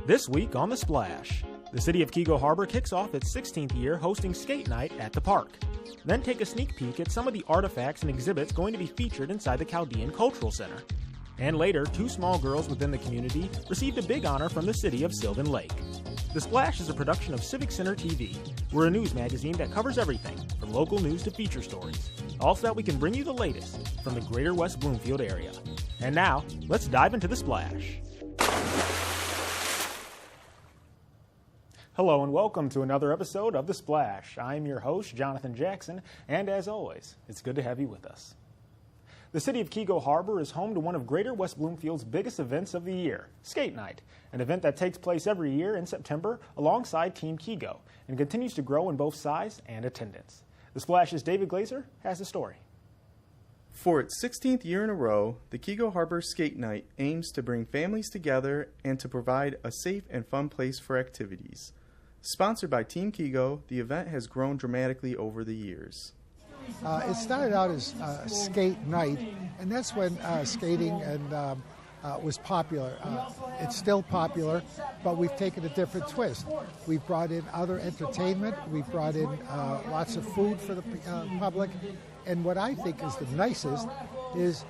This week on The Splash, the city of Keego Harbor kicks off its 16th year hosting skate night at the park. Then take a sneak peek at some of the artifacts and exhibits going to be featured inside the Chaldean Cultural Center. And later, two small girls within the community received a big honor from the city of Sylvan Lake. The Splash is a production of Civic Center TV. We're a news magazine that covers everything, from local news to feature stories, all so that we can bring you the latest from the greater West Bloomfield area. And now, let's dive into The Splash. Hello and welcome to another episode of The Splash. I'm your host, Jonathan Jackson, and as always, it's good to have you with us. The city of Keego Harbor is home to one of Greater West Bloomfield's biggest events of the year, Skate Night, an event that takes place every year in September alongside Team Keego and continues to grow in both size and attendance. The Splash's David Glazer has the story. For its 16th year in a row, the Keego Harbor Skate Night aims to bring families together and to provide a safe and fun place for activities. Sponsored by Team Keego, the event has grown dramatically over the years. It started out as skate night, and that's when skating was popular. It's still popular, but we've taken a different twist. We've brought in other entertainment. We've brought in lots of food for the public. And what I think is the nicest is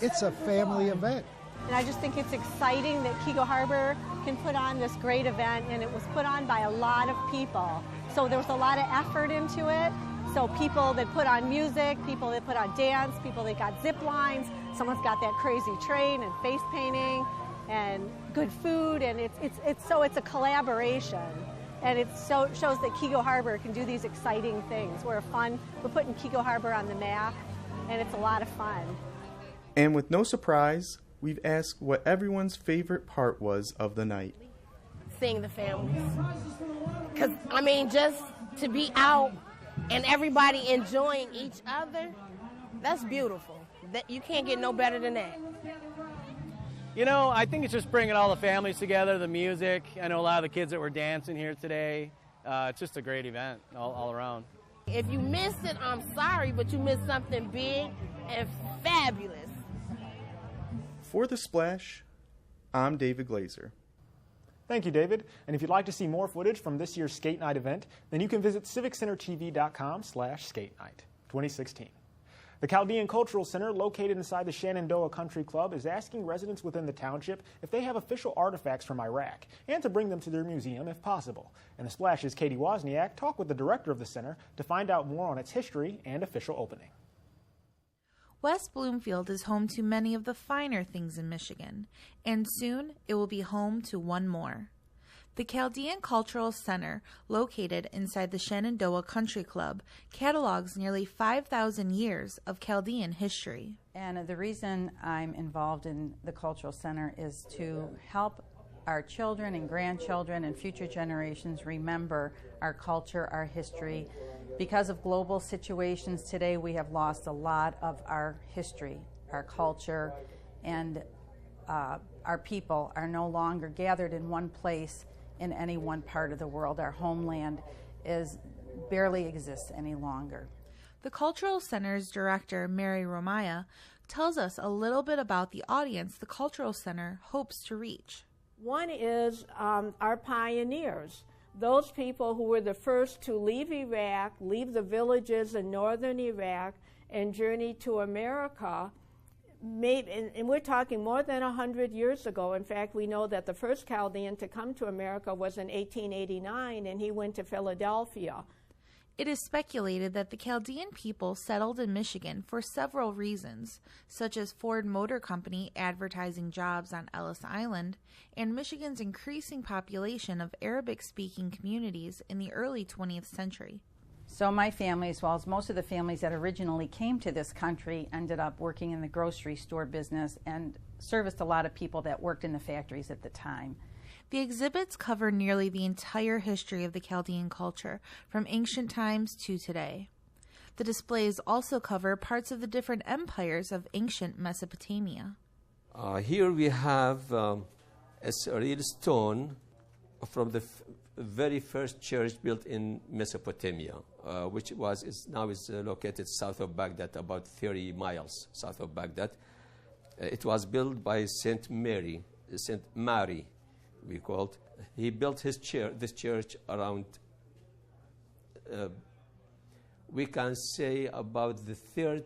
it's a family event. And I just think it's exciting that Keego Harbor can put on this great event, and it was put on by a lot of people. So there was a lot of effort into it. So people that put on music, people that put on dance, people that got zip lines, someone's got that crazy train and face painting and good food, and it's a collaboration. And it shows that Keego Harbor can do these exciting things. We're putting Keego Harbor on the map, and it's a lot of fun. And with no surprise, we've asked what everyone's favorite part was of the night. Seeing the families. Because, just to be out and everybody enjoying each other, that's beautiful. You can't get no better than that. I think it's just bringing all the families together, the music. I know a lot of the kids that were dancing here today. It's just a great event all around. If you missed it, I'm sorry, but you missed something big and fabulous. For The Splash, I'm David Glazer. Thank you, David. And if you'd like to see more footage from this year's Skate Night event, then you can visit civiccentertv.com/Skate Night 2016. The Chaldean Cultural Center, located inside the Shenandoah Country Club, is asking residents within the township if they have official artifacts from Iraq and to bring them to their museum if possible. And the Splash's Cady Wozniak talked with the director of the center to find out more on its history and official opening. West Bloomfield is home to many of the finer things in Michigan, and soon it will be home to one more. The Chaldean Cultural Center, located inside the Shenandoah Country Club, catalogs nearly 5,000 years of Chaldean history. And the reason I'm involved in the Cultural Center is to help our children and grandchildren and future generations remember our culture, our history. Because of global situations today, we have lost a lot of our history, our culture, and our people are no longer gathered in one place in any one part of the world. Our homeland barely exists any longer. The Cultural Center's director, Mary Romaya, tells us a little bit about the audience the Cultural Center hopes to reach. One is our pioneers. Those people who were the first to leave Iraq, leave the villages in northern Iraq, and journey to America, and we're talking more than 100 years ago. In fact, we know that the first Chaldean to come to America was in 1889, and he went to Philadelphia. It is speculated that the Chaldean people settled in Michigan for several reasons, such as Ford Motor Company advertising jobs on Ellis Island, and Michigan's increasing population of Arabic-speaking communities in the early 20th century. So my family, as well as most of the families that originally came to this country, ended up working in the grocery store business and serviced a lot of people that worked in the factories at the time. The exhibits cover nearly the entire history of the Chaldean culture, from ancient times to today. The displays also cover parts of the different empires of ancient Mesopotamia. Here we have a real stone from the very first church built in Mesopotamia, which is located south of Baghdad, about 30 miles south of Baghdad. It was built by Saint Mary, we called. He built this church around, we can say about the third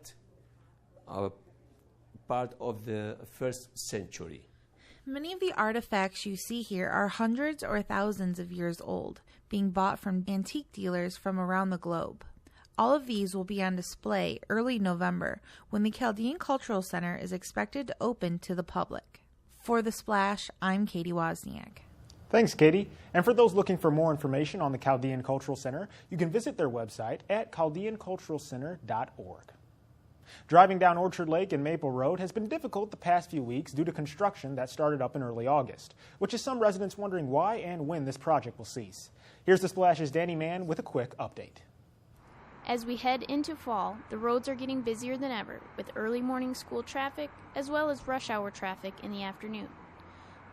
part of the 1st century. Many of the artifacts you see here are hundreds or thousands of years old, being bought from antique dealers from around the globe. All of these will be on display early November when the Chaldean Cultural Center is expected to open to the public. For The Splash, I'm Cady Wozniak. Thanks, Katie. And for those looking for more information on the Chaldean Cultural Center, you can visit their website at chaldeanculturalcenter.org. Driving down Orchard Lake and Maple Road has been difficult the past few weeks due to construction that started up in early August, which has some residents wondering why and when this project will cease. Here's The Splash's Danny Mann with a quick update. As we head into fall, the roads are getting busier than ever, with early morning school traffic as well as rush hour traffic in the afternoon.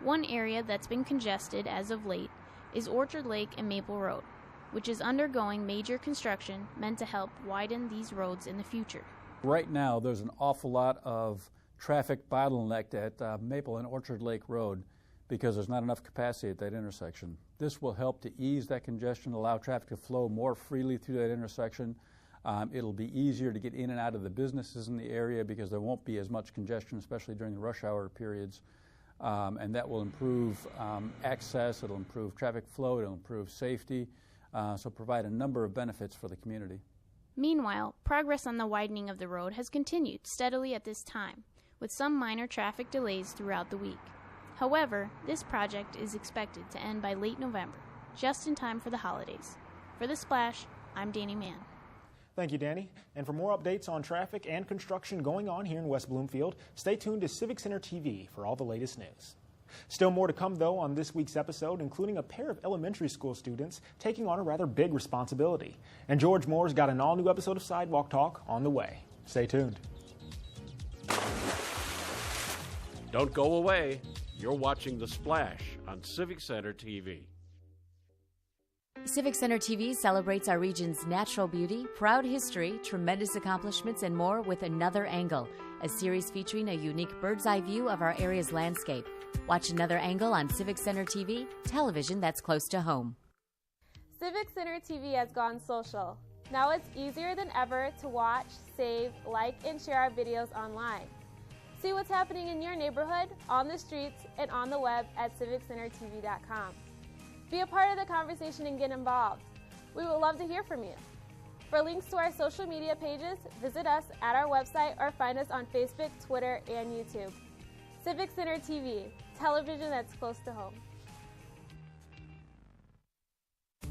One area that's been congested as of late is Orchard Lake and Maple Road, which is undergoing major construction meant to help widen these roads in the future. Right now, there's an awful lot of traffic bottlenecked at Maple and Orchard Lake Road because there's not enough capacity at that intersection. This will help to ease that congestion, allow traffic to flow more freely through that intersection. It'll be easier to get in and out of the businesses in the area because there won't be as much congestion, especially during the rush hour periods. And that will improve access, it'll improve traffic flow, it'll improve safety, so provide a number of benefits for the community. Meanwhile, progress on the widening of the road has continued steadily at this time, with some minor traffic delays throughout the week. However, this project is expected to end by late November, just in time for the holidays. For The Splash, I'm Danny Mann. Thank you, Danny. And for more updates on traffic and construction going on here in West Bloomfield, stay tuned to Civic Center TV for all the latest news. Still more to come, though, on this week's episode, including a pair of elementary school students taking on a rather big responsibility. And George Moore's got an all-new episode of Sidewalk Talk on the way. Stay tuned. Don't go away. You're watching The Splash on Civic Center TV. Civic Center TV celebrates our region's natural beauty, proud history, tremendous accomplishments, and more with Another Angle, a series featuring a unique bird's-eye view of our area's landscape. Watch Another Angle on Civic Center TV, television that's close to home. Civic Center TV has gone social. Now it's easier than ever to watch, save, like, and share our videos online. See what's happening in your neighborhood, on the streets, and on the web at civiccentertv.com. Be a part of the conversation and get involved. We would love to hear from you. For links to our social media pages, visit us at our website or find us on Facebook, Twitter, and YouTube. Civic Center TV, television that's close to home.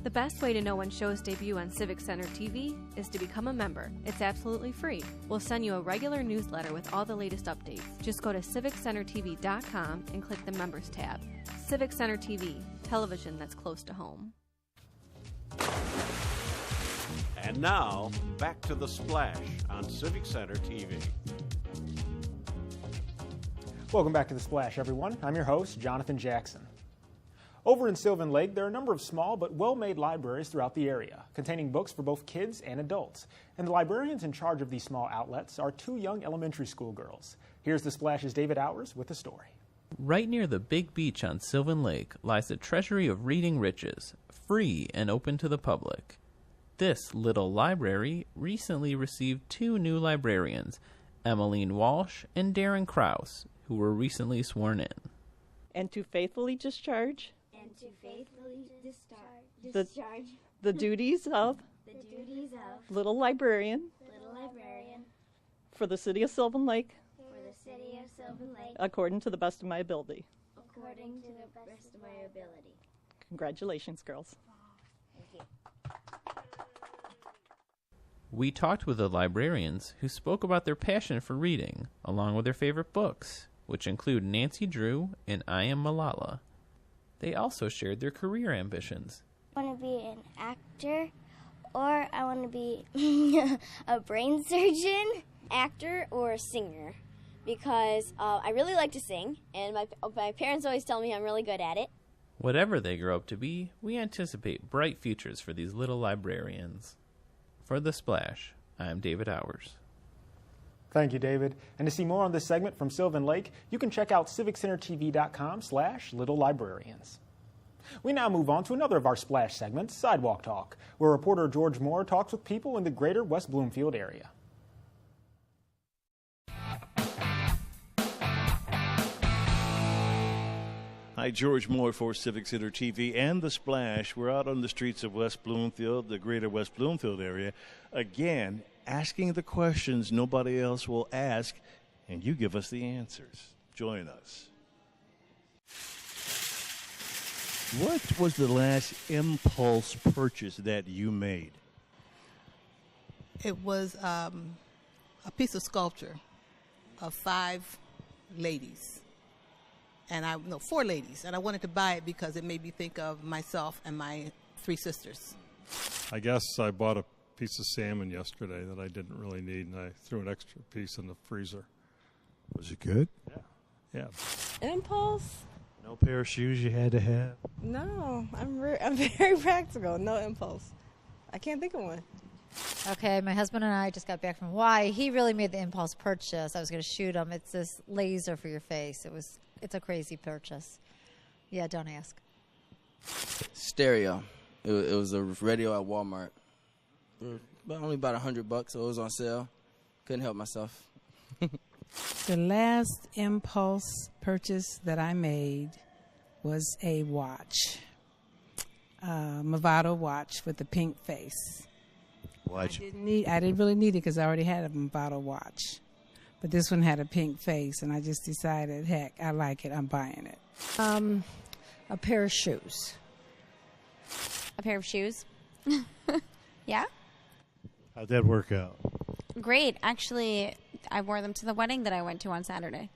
The best way to know when shows debut on Civic Center TV is to become a member. It's absolutely free. We'll send you a regular newsletter with all the latest updates. Just go to civiccentertv.com and click the Members tab. Civic Center TV, television that's close to home. And now, back to The Splash on Civic Center TV. Welcome back to The Splash, everyone. I'm your host, Jonathan Jackson. Over in Sylvan Lake, there are a number of small but well-made libraries throughout the area, containing books for both kids and adults. And the librarians in charge of these small outlets are two young elementary school girls. Here's The Splash's David Hours with the story. Right near the big beach on Sylvan Lake lies the treasury of reading riches, free and open to the public. This little library recently received two new librarians, Emmeline Walsh and Darren Krause, who were recently sworn in. And to faithfully discharge the duties of little librarian for the city of Sylvan Lake according to the best of my ability. Congratulations, girls. Thank you. We talked with the librarians who spoke about their passion for reading, along with their favorite books, which include Nancy Drew and I Am Malala. They also shared their career ambitions. I want to be an actor, or I want to be a brain surgeon, actor, or a singer, because I really like to sing, and my parents always tell me I'm really good at it. Whatever they grow up to be, we anticipate bright futures for these little librarians. For The Splash, I'm David Hours. Thank you, David. And to see more on this segment from Sylvan Lake, you can check out civiccentertv.com/littlelibrarians. We now move on to another of our Splash segments, Sidewalk Talk, where reporter George Moore talks with people in the greater West Bloomfield area. Hi, George Moore for Civic Center TV and The Splash. We're out on the streets of West Bloomfield, the greater West Bloomfield area, again, asking the questions nobody else will ask, and you give us the answers. Join us. What was the last impulse purchase that you made? It was a piece of sculpture of 5 ladies. And 4 ladies. And I wanted to buy it because it made me think of myself and my 3 sisters. I guess I bought a piece of salmon yesterday that I didn't really need, and I threw an extra piece in the freezer. Was it good? Yeah. Impulse? No pair of shoes you had to have? No, I'm very practical. No impulse. I can't think of one. Okay, my husband and I just got back from Hawaii. He really made the impulse purchase. I was going to shoot him. It's this laser for your face. It's a crazy purchase. Yeah, don't ask. Stereo. It was a radio at Walmart. Only about $100, so it was on sale. Couldn't help myself. The last impulse purchase that I made was a watch, Movado watch with the pink face. Watch. I didn't really need it because I already had a Movado watch, but this one had a pink face, and I just decided, heck, I like it. I'm buying it. A pair of shoes. A pair of shoes. Yeah. How'd that work out? Great. Actually, I wore them to the wedding that I went to on Saturday.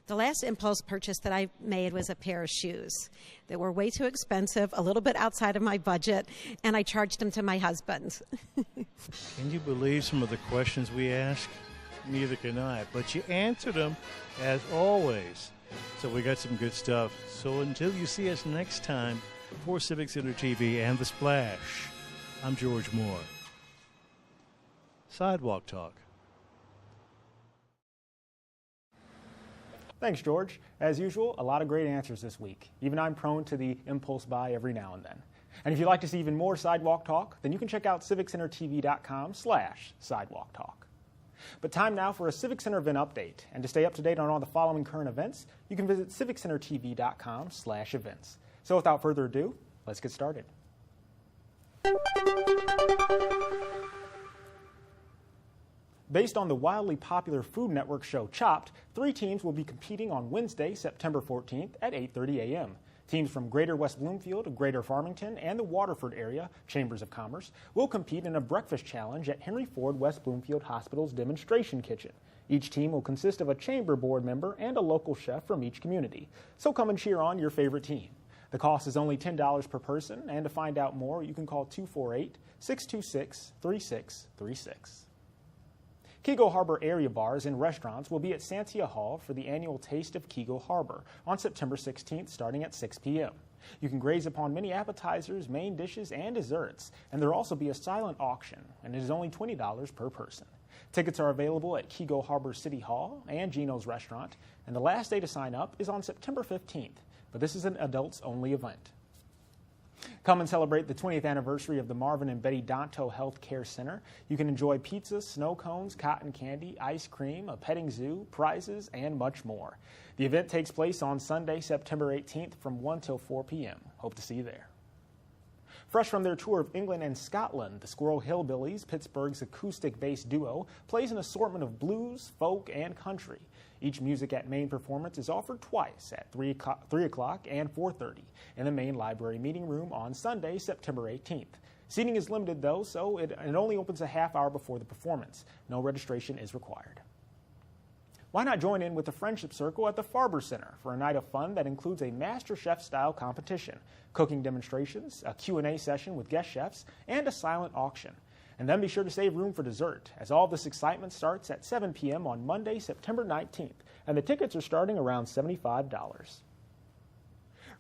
The last impulse purchase that I made was a pair of shoes. They were way too expensive, a little bit outside of my budget, and I charged them to my husband. Can you believe some of the questions we ask? Neither can I, but you answered them as always. So we got some good stuff. So until you see us next time, for Civic Center TV and The Splash, I'm George Moore. Sidewalk Talk. Thanks, George. As usual, a lot of great answers this week. Even I'm prone to the impulse buy every now and then. And if you'd like to see even more Sidewalk Talk, then you can check out civiccentertv.com/Sidewalk Talk. But time now for a Civic Center event update. And to stay up to date on all the following current events, you can visit civiccentertv.com/events. So without further ado, let's get started. Based on the wildly popular Food Network show Chopped, 3 teams will be competing on Wednesday, September 14th at 8:30 a.m. Teams from Greater West Bloomfield, Greater Farmington, and the Waterford area Chambers of Commerce will compete in a breakfast challenge at Henry Ford West Bloomfield Hospital's demonstration kitchen. Each team will consist of a chamber board member and a local chef from each community. So come and cheer on your favorite team. The cost is only $10 per person, and to find out more, you can call 248-626-3636. Keego Harbor area bars and restaurants will be at Santia Hall for the annual Taste of Keego Harbor on September 16th starting at 6 p.m. You can graze upon many appetizers, main dishes, and desserts, and there will also be a silent auction, and it is only $20 per person. Tickets are available at Keego Harbor City Hall and Gino's Restaurant, and the last day to sign up is on September 15th, but this is an adults-only event. Come and celebrate the 20th anniversary of the Marvin and Betty Danto Health Care Center. You can enjoy pizza, snow cones, cotton candy, ice cream, a petting zoo, prizes, and much more. The event takes place on Sunday, September 18th from 1 till 4 p.m. Hope to see you there. Fresh from their tour of England and Scotland, the Squirrel Hillbillies, Pittsburgh's acoustic-based duo, plays an assortment of blues, folk, and country. Each Music at Main performance is offered twice at 3 o'clock and 4:30 in the main library meeting room on Sunday, September 18th. Seating is limited, though, so it only opens a half hour before the performance. No registration is required. Why not join in with the Friendship Circle at the Farber Center for a night of fun that includes a Master Chef-style competition, cooking demonstrations, a Q&A session with guest chefs, and a silent auction. And then be sure to save room for dessert, as all this excitement starts at 7 p.m. on Monday, September 19th, and the tickets are starting around $75.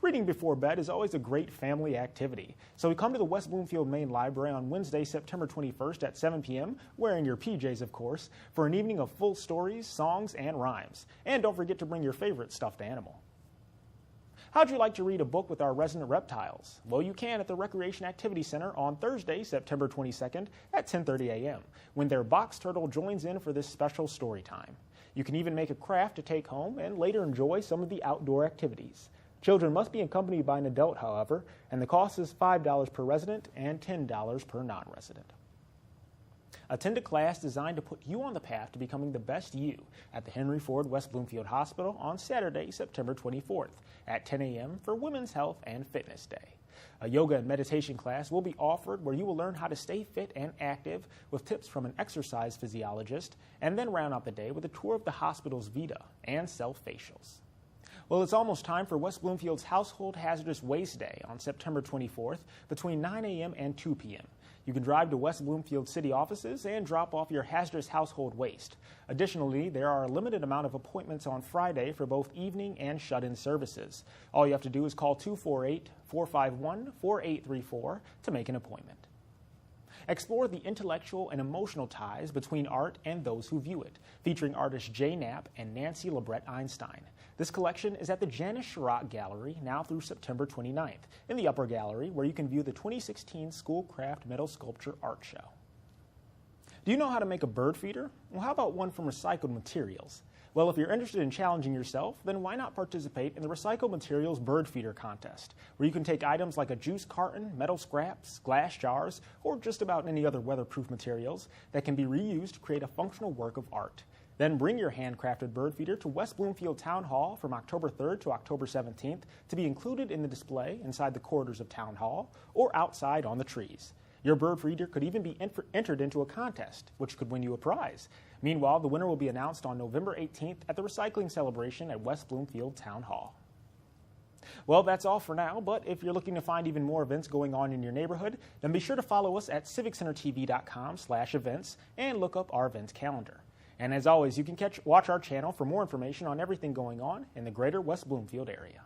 Reading before bed is always a great family activity, so we come to the West Bloomfield Main Library on Wednesday, September 21st at 7 p.m., wearing your PJs, of course, for an evening of full stories, songs, and rhymes. And don't forget to bring your favorite stuffed animal. How'd you like to read a book with our resident reptiles? Well, you can at the Recreation Activity Center on Thursday, September 22nd at 10:30 a.m. when their box turtle joins in for this special story time. You can even make a craft to take home and later enjoy some of the outdoor activities. Children must be accompanied by an adult, however, and the cost is $5 per resident and $10 per non-resident. Attend a class designed to put you on the path to becoming the best you at the Henry Ford West Bloomfield Hospital on Saturday, September 24th at 10 a.m. for Women's Health and Fitness Day. A yoga and meditation class will be offered where you will learn how to stay fit and active with tips from an exercise physiologist, and then round out the day with a tour of the hospital's Vita and self-facials. Well, it's almost time for West Bloomfield's Household Hazardous Waste Day on September 24th between 9 a.m. and 2 p.m. You can drive to West Bloomfield city offices and drop off your hazardous household waste. Additionally, there are a limited amount of appointments on Friday for both evening and shut-in services. All you have to do is call 248-451-4834 to make an appointment. Explore the intellectual and emotional ties between art and those who view it, featuring artists Jay Knapp and Nancy Lebret Einstein. This collection is at the Janice Sherratt Gallery now through September 29th in the upper gallery, where you can view the 2016 Schoolcraft Metal Sculpture Art Show. Do you know how to make a bird feeder? Well, how about one from recycled materials? Well, if you're interested in challenging yourself, then why not participate in the Recycled Materials Bird Feeder Contest, where you can take items like a juice carton, metal scraps, glass jars, or just about any other weatherproof materials that can be reused to create a functional work of art. Then bring your handcrafted bird feeder to West Bloomfield Town Hall from October 3rd to October 17th to be included in the display inside the corridors of Town Hall or outside on the trees. Your bird feeder could even be entered into a contest, which could win you a prize. Meanwhile, the winner will be announced on November 18th at the recycling celebration at West Bloomfield Town Hall. Well, that's all for now, but if you're looking to find even more events going on in your neighborhood, then be sure to follow us at civiccentertv.com/events and look up our events calendar. And as always, you can watch our channel for more information on everything going on in the greater West Bloomfield area.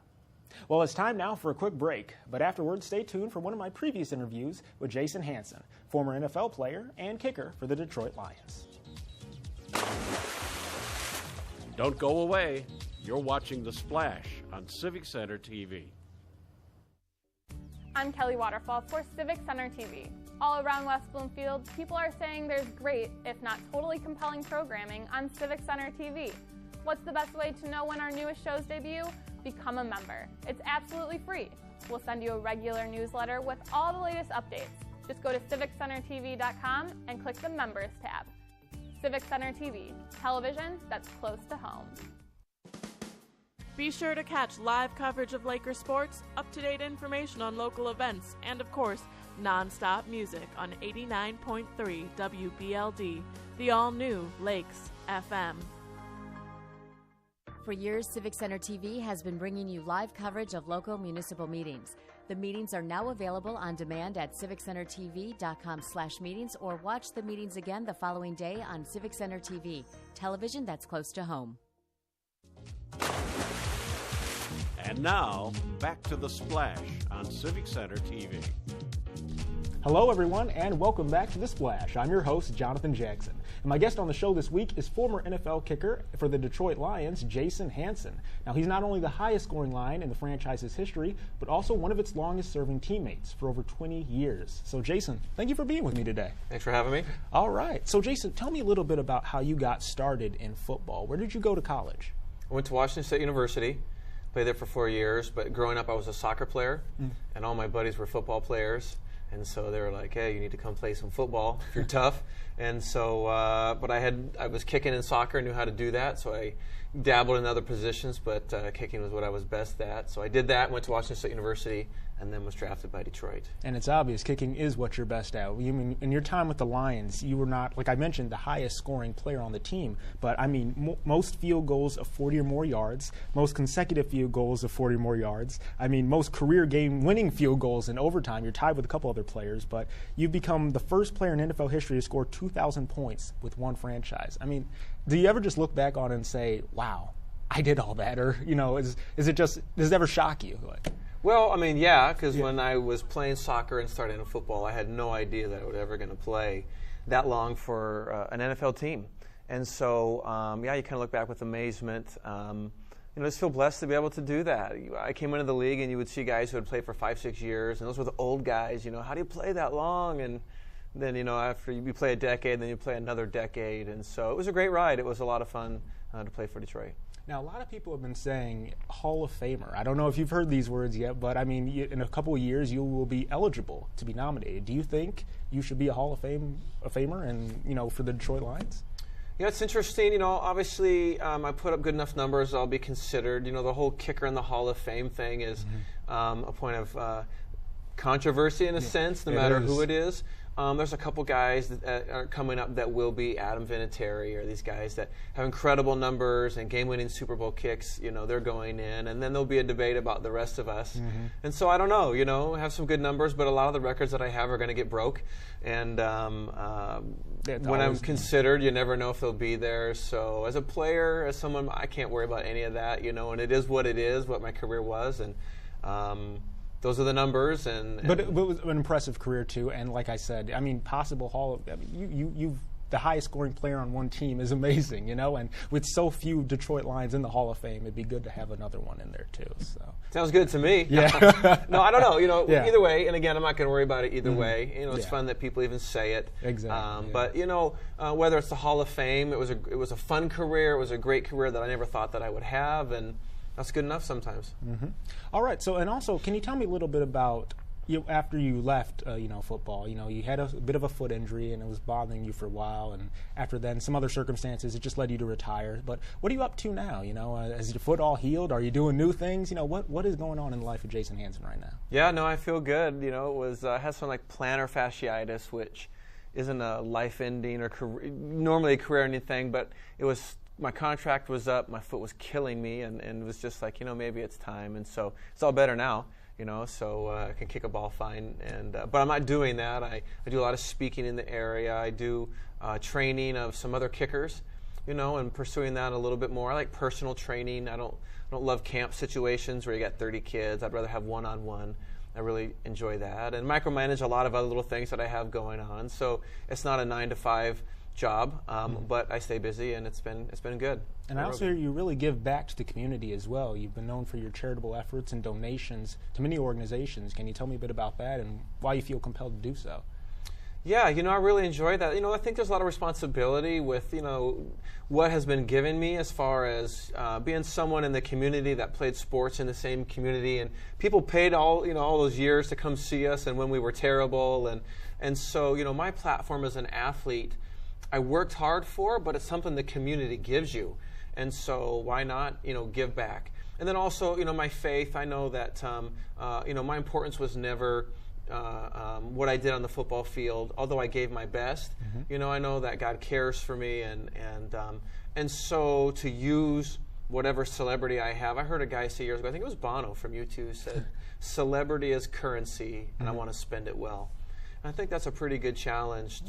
Well, it's time now for a quick break, but afterwards, stay tuned for one of my previous interviews with Jason Hanson, former NFL player and kicker for the Detroit Lions. Don't go away. You're watching The Splash on Civic Center TV. I'm Kelly Waterfall for Civic Center TV. All around West Bloomfield, people are saying there's great, if not totally compelling programming on Civic Center TV. What's the best way to know when our newest shows debut? Become a member. It's absolutely free. We'll send you a regular newsletter with all the latest updates. Just go to civiccentertv.com and click the Members tab. Civic Center TV, television that's close to home. Be sure to catch live coverage of Laker sports, up-to-date information on local events, and of course, non-stop music on 89.3 WBLD, the all-new Lakes FM. For years, Civic Center TV has been bringing you live coverage of local municipal meetings. The meetings are now available on demand at civiccentertv.com/meetings or watch the meetings again the following day on Civic Center TV, television that's close to home. And now, back to The Splash on Civic Center TV. Hello, everyone, and welcome back to The Splash. I'm your host, Jonathan Jackson. And my guest on the show this week is former NFL kicker for the Detroit Lions, Jason Hanson. Now, he's not only the highest scoring Lion in the franchise's history, but also one of its longest serving teammates for over 20 years. So, Jason, thank you for being with me today. Thanks for having me. All right. So, Jason, tell me a little bit about how you got started in football. Where did you go to college? I went to Washington State University. Played there for 4 years, but growing up I was a soccer player, and all my buddies were football players, and so they were like, hey, you need to come play some football if you're tough. And so, but I was kicking in soccer, knew how to do that, so I dabbled in other positions, but kicking was what I was best at. So I did that, went to Washington State University, and then was drafted by Detroit. And it's obvious kicking is what you're best at. In your time with the Lions, you were not, like I mentioned, the highest scoring player on the team, but I mean, most field goals of 40 or more yards, most consecutive field goals of 40 or more yards. I mean, most career game winning field goals in overtime. You're tied with a couple other players, but you've become the first player in NFL history to score 2,000 points with one franchise. I mean, do you ever just look back on it and say, wow, I did all that? Or, does it ever shock you? Well, I mean, yeah, because when I was playing soccer and starting in football, I had no idea that I was ever going to play that long for an NFL team. And so, you kind of look back with amazement. I just feel blessed to be able to do that. I came into the league, and you would see guys who had played for 5-6 years, and those were the old guys. How do you play that long? And then, after you play a decade, then you play another decade. And so it was a great ride. It was a lot of fun to play for Detroit. Now, a lot of people have been saying Hall of Famer. I don't know if you've heard these words yet, but I mean, in a couple of years, you will be eligible to be nominated. Do you think you should be a Hall of Famer, and for the Detroit Lions? Yeah, it's interesting. Obviously, I put up good enough numbers, I'll be considered. The whole kicker in the Hall of Fame thing is a point of controversy in a sense, no matter who it is. There's a couple guys that are coming up that will be Adam Vinatieri, or these guys that have incredible numbers and game-winning Super Bowl kicks. They're going in, and then there'll be a debate about the rest of us. And so I don't know. I have some good numbers, but a lot of the records that I have are going to get broke. And when I'm considered, you never know if they'll be there. So as a player, as someone, I can't worry about any of that. And it is what it is, what my career was, and. Those are the numbers, but it was an impressive career too. And like I said, I mean, possible Hall of you've the highest scoring player on one team is amazing, And with so few Detroit Lions in the Hall of Fame, it'd be good to have another one in there too. So sounds good to me. Yeah. No, I don't know. Either way, and again, I'm not going to worry about it either way. It's fun that people even say it. Exactly. But whether it's the Hall of Fame, it was a fun career. It was a great career that I never thought that I would have, and. That's good enough sometimes. All right. So, and also, can you tell me a little bit about after you left, football? You had a bit of a foot injury, and it was bothering you for a while. And after then, some other circumstances, it just led you to retire. But what are you up to now? Is your foot all healed? Are you doing new things? What is going on in the life of Jason Hansen right now? Yeah. No, I feel good. It was had some plantar fasciitis, which isn't a life-ending or normally a career anything, but it was. My contract was up, my foot was killing me, and it was just like, maybe it's time. And so it's all better now, so I can kick a ball fine. But I'm not doing that. I do a lot of speaking in the area. I do training of some other kickers, and pursuing that a little bit more. I like personal training. I don't love camp situations where you got 30 kids. I'd rather have one-on-one. I really enjoy that. And micromanage a lot of other little things that I have going on. So it's not a 9-to-5 job, but I stay busy, and it's been good. And I also hear you really give back to the community as well. You've been known for your charitable efforts and donations to many organizations. Can you tell me a bit about that and why you feel compelled to do so? Yeah, I really enjoy that. I think there's a lot of responsibility with, what has been given me as far as being someone in the community that played sports in the same community, and people paid all those years to come see us, and when we were terrible, and so my platform as an athlete. I worked hard for, but it's something the community gives you. And so why not, give back? And then also, my faith, I know that, my importance was never what I did on the football field, although I gave my best. I know that God cares for me, and so to use whatever celebrity I have. I heard a guy say years ago, I think it was Bono from U2, said, celebrity is currency, and I want to spend it well. I think that's a pretty good challenge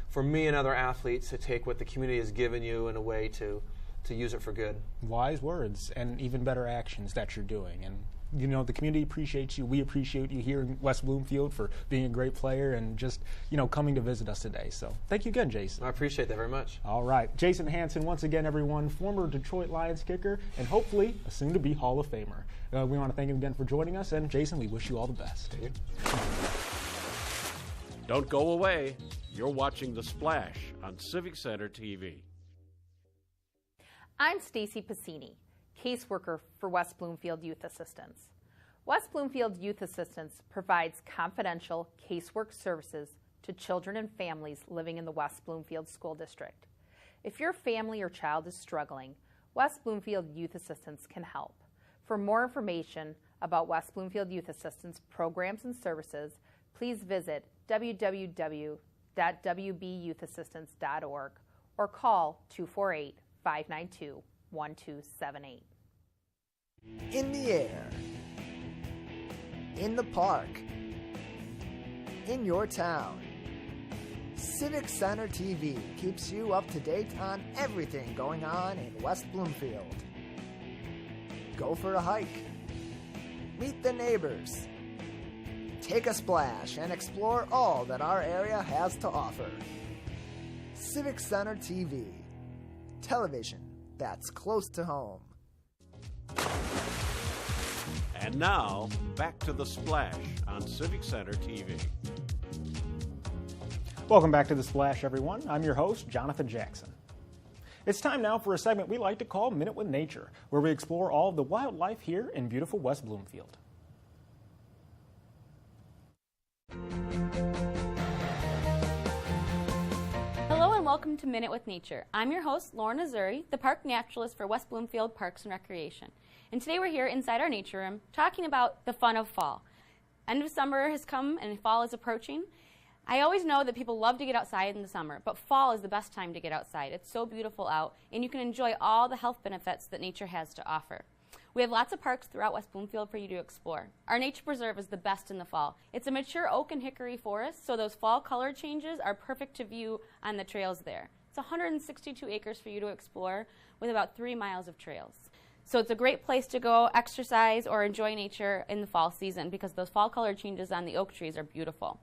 for me and other athletes to take what the community has given you in a way to use it for good. Wise words and even better actions that you're doing. And, the community appreciates you. We appreciate you here in West Bloomfield for being a great player and just, coming to visit us today. So thank you again, Jason. I appreciate that very much. All right. Jason Hansen, once again, everyone, former Detroit Lions kicker and hopefully a soon-to-be Hall of Famer. We want to thank him again for joining us. And, Jason, we wish you all the best. Don't go away. You're watching The Splash on Civic Center TV. I'm Stacy Pacini, caseworker for West Bloomfield Youth Assistance. West Bloomfield Youth Assistance provides confidential casework services to children and families living in the West Bloomfield School District. If your family or child is struggling, West Bloomfield Youth Assistance can help. For more information about West Bloomfield Youth Assistance programs and services, please visit www.wbyouth.assistance.org or call 248-592-1278. In the air, in the park, in your town, Civic Center TV keeps you up to date on everything going on in West Bloomfield. Go for a hike, meet the neighbors, take a splash, and explore all that our area has to offer. Civic Center TV, television that's close to home. And now, back to The Splash on Civic Center TV. Welcome back to The Splash, everyone. I'm your host, Jonathan Jackson. It's time now for a segment we like to call Minute with Nature, where we explore all of the wildlife here in beautiful West Bloomfield. Hello and welcome to Minute with Nature. I'm your host, Lauren Azuri, the park naturalist for West Bloomfield Parks and Recreation. And today we're here inside our nature room talking about the fun of fall. End of summer has come and fall is approaching. I always know that people love to get outside in the summer, but fall is the best time to get outside. It's so beautiful out, and you can enjoy all the health benefits that nature has to offer. We have lots of parks throughout West Bloomfield for you to explore. Our nature preserve is the best in the fall. It's a mature oak and hickory forest, so those fall color changes are perfect to view on the trails there. It's 162 acres for you to explore with about 3 miles of trails. So it's a great place to go exercise or enjoy nature in the fall season because those fall color changes on the oak trees are beautiful.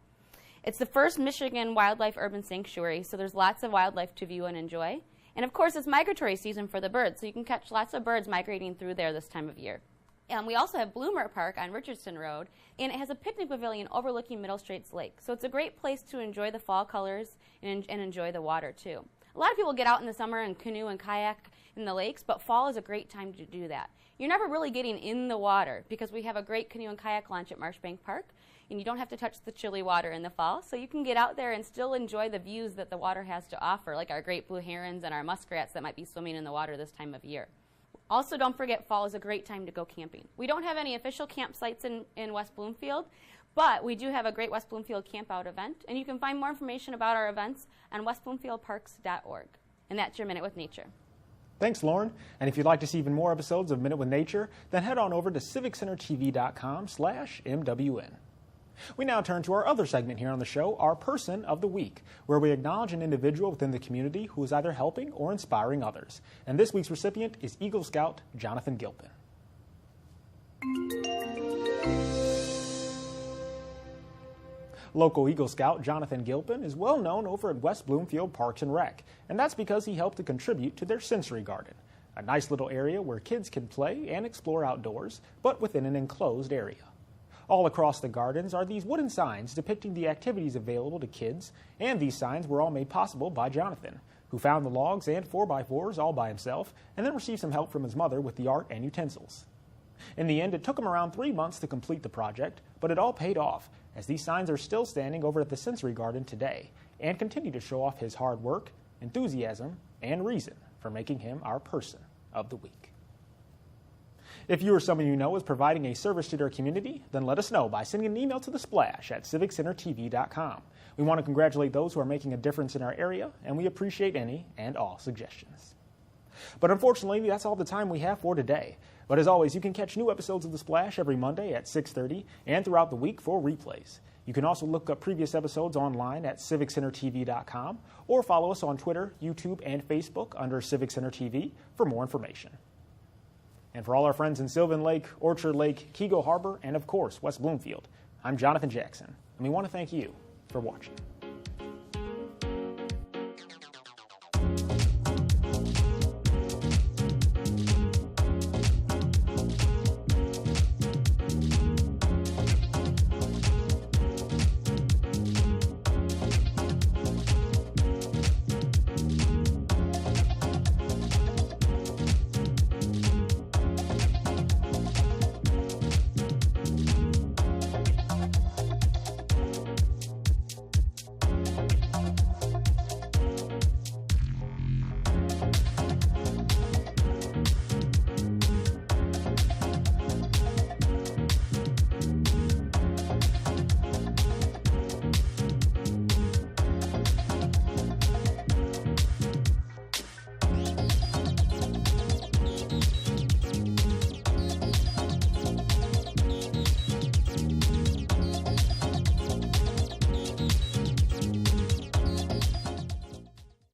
It's the first Michigan wildlife urban sanctuary, so there's lots of wildlife to view and enjoy. And of course, it's migratory season for the birds, so you can catch lots of birds migrating through there this time of year. And we also have Bloomer Park on Richardson Road, and it has a picnic pavilion overlooking Middle Straits Lake. So it's a great place to enjoy the fall colors and enjoy the water too. A lot of people get out in the summer and canoe and kayak in the lakes, but fall is a great time to do that. You're never really getting in the water because we have a great canoe and kayak launch at Marshbank Park, and you don't have to touch the chilly water in the fall, so you can get out there and still enjoy the views that the water has to offer, like our great blue herons and our muskrats that might be swimming in the water this time of year. Also, don't forget, fall is a great time to go camping. We don't have any official campsites in West Bloomfield, but we do have a great West Bloomfield Camp Out event, and you can find more information about our events on westbloomfieldparks.org. And that's your Minute with Nature. Thanks, Lauren. And if you'd like to see even more episodes of Minute with Nature, then head on over to civiccentertv.com/MWN. We now turn to our other segment here on the show, our Person of the Week, where we acknowledge an individual within the community who is either helping or inspiring others. And this week's recipient is Eagle Scout Jonathan Gilpin. Local Eagle Scout Jonathan Gilpin is well known over at West Bloomfield Parks and Rec, and that's because he helped to contribute to their sensory garden, a nice little area where kids can play and explore outdoors, but within an enclosed area. All across the gardens are these wooden signs depicting the activities available to kids, and these signs were all made possible by Jonathan, who found the logs and 4x4s all by himself, and then received some help from his mother with the art and utensils. In the end, it took him around 3 months to complete the project, but it all paid off, as these signs are still standing over at the Sensory Garden today and continue to show off his hard work, enthusiasm, and reason for making him our Person of the Week. If you or someone you know is providing a service to their community, then let us know by sending an email to The Splash at civiccentertv.com. We want to congratulate those who are making a difference in our area, and we appreciate any and all suggestions. But unfortunately, that's all the time we have for today. But as always, you can catch new episodes of The Splash every Monday at 6:30 and throughout the week for replays. You can also look up previous episodes online at civiccentertv.com or follow us on Twitter, YouTube, and Facebook under Civic Center TV for more information. And for all our friends in Sylvan Lake, Orchard Lake, Keego Harbor, and of course, West Bloomfield, I'm Jonathan Jackson, and we want to thank you for watching.